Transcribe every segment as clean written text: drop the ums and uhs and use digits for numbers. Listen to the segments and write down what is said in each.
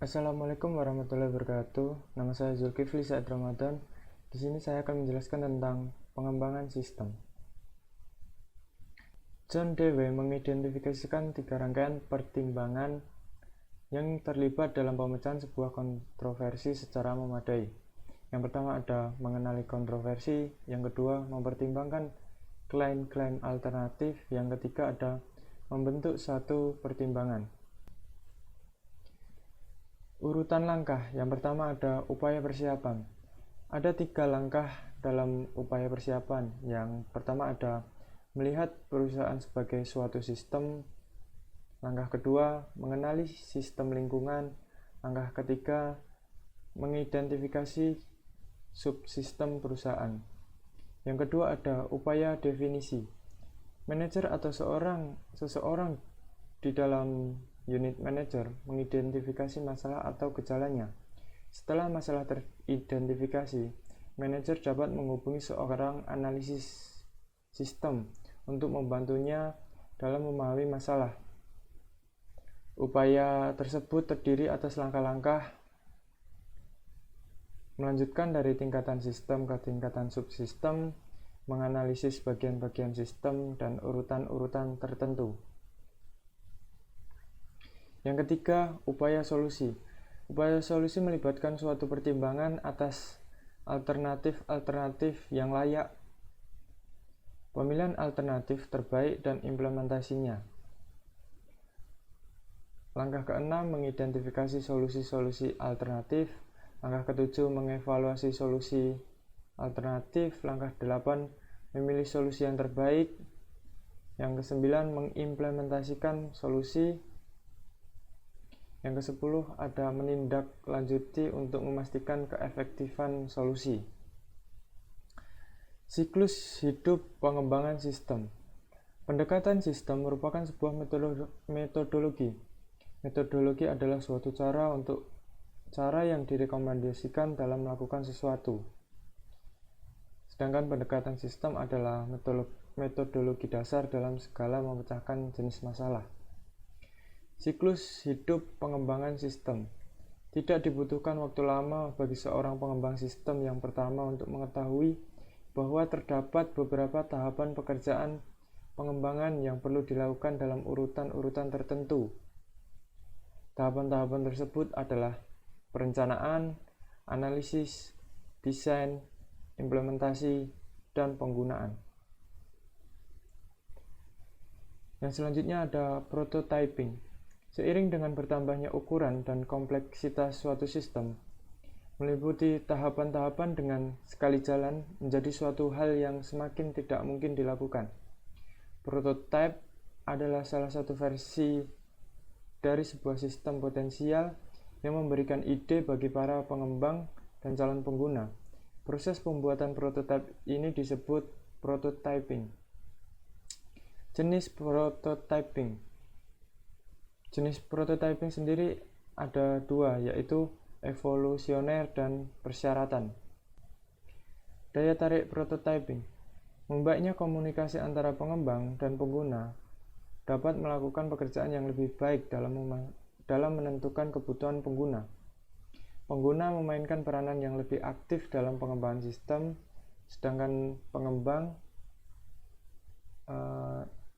Assalamualaikum warahmatullahi wabarakatuh. Nama saya Zulkifli Said Ramadan. Di sini saya akan menjelaskan tentang pengembangan sistem. John Dewey mengidentifikasikan 3 rangkaian pertimbangan yang terlibat dalam pemecahan sebuah kontroversi secara memadai. Yang pertama ada mengenali kontroversi, yang kedua mempertimbangkan klaim-klaim alternatif, yang ketiga ada membentuk satu pertimbangan. Urutan langkah, yang pertama ada upaya persiapan. Ada 3 langkah dalam upaya persiapan. Yang pertama ada melihat perusahaan sebagai suatu sistem. Langkah kedua, mengenali sistem lingkungan. Langkah ketiga, mengidentifikasi subsistem perusahaan. Yang kedua ada upaya definisi. Manajer atau seseorang di dalam unit manager mengidentifikasi masalah atau gejalanya. Setelah masalah teridentifikasi, manajer dapat menghubungi seorang analisis sistem untuk membantunya dalam memahami masalah. Upaya tersebut terdiri atas langkah-langkah melanjutkan dari tingkatan sistem ke tingkatan subsistem, menganalisis bagian-bagian sistem dan urutan-urutan tertentu. Yang ketiga, upaya solusi. Upaya solusi melibatkan suatu pertimbangan atas alternatif-alternatif yang layak, pemilihan alternatif terbaik, dan implementasinya. Langkah keenam, mengidentifikasi solusi-solusi alternatif. Langkah ketujuh, mengevaluasi solusi alternatif. Langkah delapan, memilih solusi yang terbaik. Yang kesembilan, mengimplementasikan solusi. Yang ke-10 ada menindaklanjuti untuk memastikan keefektifan solusi. Siklus hidup pengembangan sistem. Pendekatan sistem merupakan sebuah metodologi. Metodologi adalah suatu cara yang direkomendasikan dalam melakukan sesuatu. Sedangkan pendekatan sistem adalah metodologi dasar dalam segala memecahkan jenis masalah. Siklus hidup pengembangan sistem. Tidak dibutuhkan waktu lama bagi seorang pengembang sistem yang pertama untuk mengetahui bahwa terdapat beberapa tahapan pekerjaan pengembangan yang perlu dilakukan dalam urutan-urutan tertentu. Tahapan-tahapan tersebut adalah perencanaan, analisis, desain, implementasi, dan penggunaan. Yang selanjutnya ada prototyping. Seiring dengan bertambahnya ukuran dan kompleksitas suatu sistem, meliputi tahapan-tahapan dengan sekali jalan menjadi suatu hal yang semakin tidak mungkin dilakukan. Prototype adalah salah satu versi dari sebuah sistem potensial yang memberikan ide bagi para pengembang dan calon pengguna. Proses pembuatan prototype ini disebut prototyping. Jenis prototyping. Jenis prototyping sendiri ada 2, yaitu evolusioner dan persyaratan. Daya tarik prototyping. Membaiknya komunikasi antara pengembang dan pengguna dapat melakukan pekerjaan yang lebih baik dalam menentukan kebutuhan pengguna. Pengguna memainkan peranan yang lebih aktif dalam pengembangan sistem, sedangkan pengembang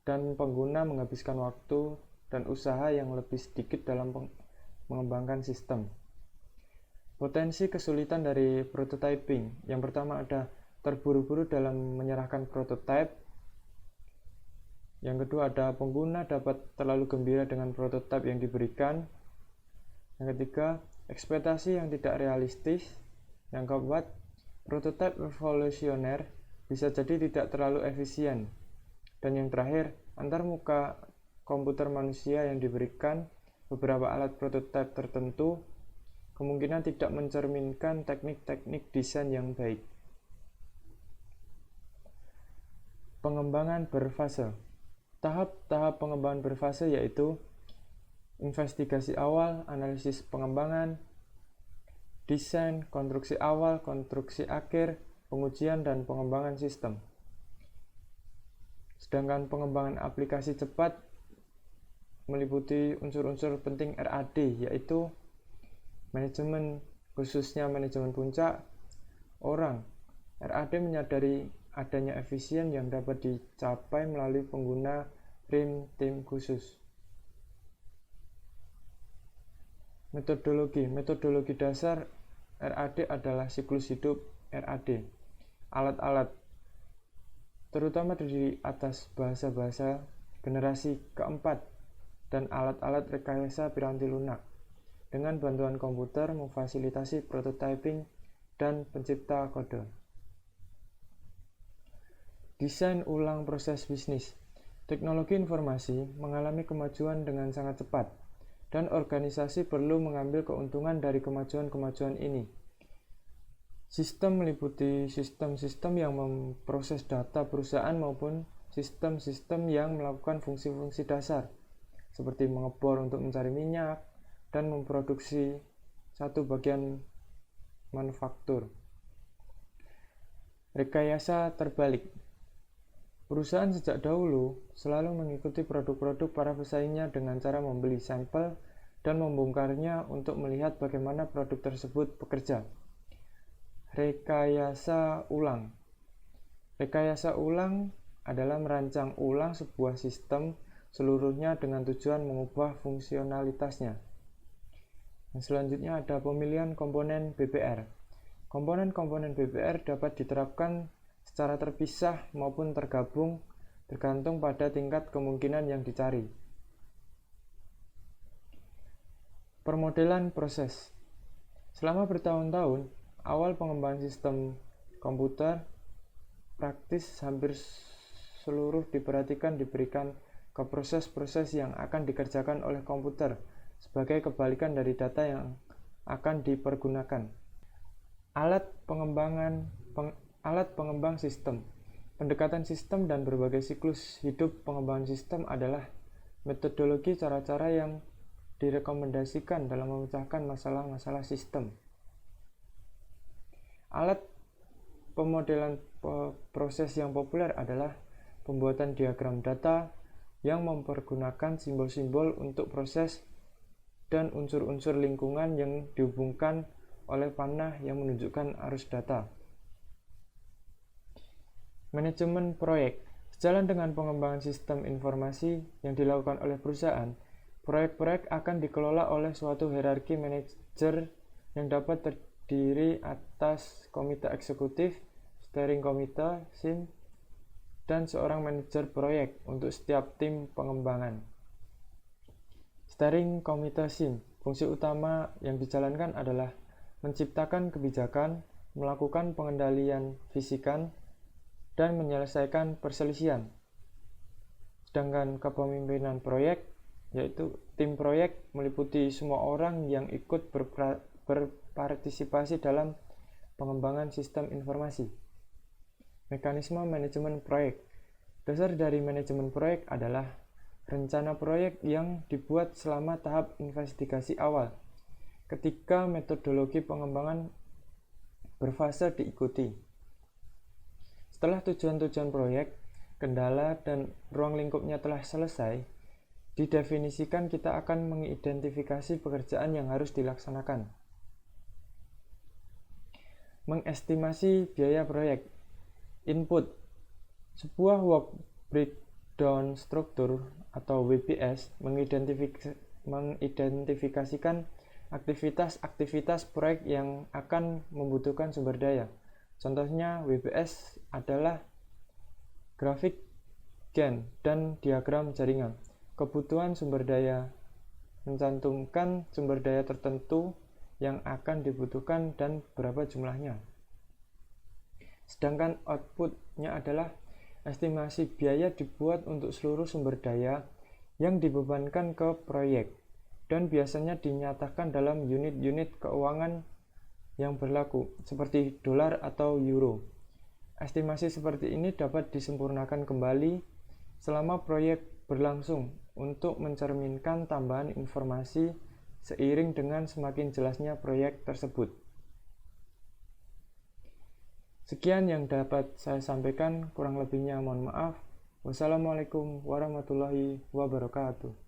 dan pengguna menghabiskan waktu dan usaha yang lebih sedikit dalam mengembangkan sistem. Potensi kesulitan dari prototyping. Yang pertama ada terburu-buru dalam menyerahkan prototype. Yang kedua ada pengguna dapat terlalu gembira dengan prototype yang diberikan. Yang ketiga, ekspektasi yang tidak realistis. Yang keempat, prototype evolusioner bisa jadi tidak terlalu efisien. Dan yang terakhir, antarmuka komputer manusia yang diberikan beberapa alat prototipe tertentu kemungkinan tidak mencerminkan teknik-teknik desain yang baik. Pengembangan berfase. Tahap-tahap pengembangan berfase yaitu investigasi awal, analisis pengembangan, desain, konstruksi awal, konstruksi akhir, pengujian, dan pengembangan sistem. Sedangkan pengembangan aplikasi cepat meliputi unsur-unsur penting RAD, yaitu manajemen, khususnya manajemen puncak, orang. RAD menyadari adanya efisien yang dapat dicapai melalui pengguna tim khusus. Metodologi dasar RAD adalah siklus hidup RAD. Alat-alat, terutama terdiri atas bahasa-bahasa generasi keempat dan alat-alat rekayasa piranti lunak. Dengan bantuan komputer memfasilitasi prototyping dan pencipta kode. Desain ulang proses bisnis. Teknologi informasi mengalami kemajuan dengan sangat cepat, dan organisasi perlu mengambil keuntungan dari kemajuan-kemajuan ini. Sistem meliputi sistem-sistem yang memproses data perusahaan maupun sistem-sistem yang melakukan fungsi-fungsi dasar, seperti mengebor untuk mencari minyak dan memproduksi satu bagian manufaktur. Rekayasa terbalik. Perusahaan sejak dahulu selalu mengikuti produk-produk para pesaingnya dengan cara membeli sampel dan membongkarnya untuk melihat bagaimana produk tersebut bekerja. Rekayasa ulang. Rekayasa ulang adalah merancang ulang sebuah sistem seluruhnya dengan tujuan mengubah fungsionalitasnya. Yang selanjutnya ada pemilihan komponen BPR. Komponen-komponen BPR dapat diterapkan secara terpisah maupun tergabung tergantung pada tingkat kemungkinan yang dicari. Permodelan proses. Selama bertahun-tahun, awal pengembangan sistem komputer praktis hampir seluruh diberikan ke proses-proses yang akan dikerjakan oleh komputer sebagai kebalikan dari data yang akan dipergunakan. Alat pengembang sistem. Pendekatan sistem dan berbagai siklus hidup pengembangan sistem adalah metodologi cara-cara yang direkomendasikan dalam memecahkan masalah-masalah sistem. Alat pemodelan proses yang populer adalah pembuatan diagram data yang mempergunakan simbol-simbol untuk proses dan unsur-unsur lingkungan yang dihubungkan oleh panah yang menunjukkan arus data. Manajemen proyek. Sejalan dengan pengembangan sistem informasi yang dilakukan oleh perusahaan, proyek-proyek akan dikelola oleh suatu hierarki manajer yang dapat terdiri atas komite eksekutif, steering komite, SIM, dan seorang manajer proyek untuk setiap tim pengembangan. Steering komite SIM, fungsi utama yang dijalankan adalah menciptakan kebijakan, melakukan pengendalian fisikan, dan menyelesaikan perselisihan. Sedangkan kepemimpinan proyek, yaitu tim proyek, meliputi semua orang yang ikut berpartisipasi dalam pengembangan sistem informasi. Mekanisme manajemen proyek. Dasar dari manajemen proyek adalah rencana proyek yang dibuat selama tahap investigasi awal, ketika metodologi pengembangan berfase diikuti. Setelah tujuan-tujuan proyek, kendala, dan ruang lingkupnya telah selesai, didefinisikan kita akan mengidentifikasi pekerjaan yang harus dilaksanakan. Mengestimasi biaya proyek. Input. Sebuah work breakdown struktur atau WBS mengidentifikasikan aktivitas-aktivitas proyek yang akan membutuhkan sumber daya. Contohnya WBS adalah grafik Gantt dan diagram jaringan. Kebutuhan sumber daya mencantumkan sumber daya tertentu yang akan dibutuhkan dan berapa jumlahnya. Sedangkan outputnya adalah estimasi biaya dibuat untuk seluruh sumber daya yang dibebankan ke proyek dan biasanya dinyatakan dalam unit-unit keuangan yang berlaku, seperti dolar atau euro. Estimasi seperti ini dapat disempurnakan kembali selama proyek berlangsung untuk mencerminkan tambahan informasi seiring dengan semakin jelasnya proyek tersebut. Sekian yang dapat saya sampaikan, kurang lebihnya mohon maaf. Wassalamualaikum warahmatullahi wabarakatuh.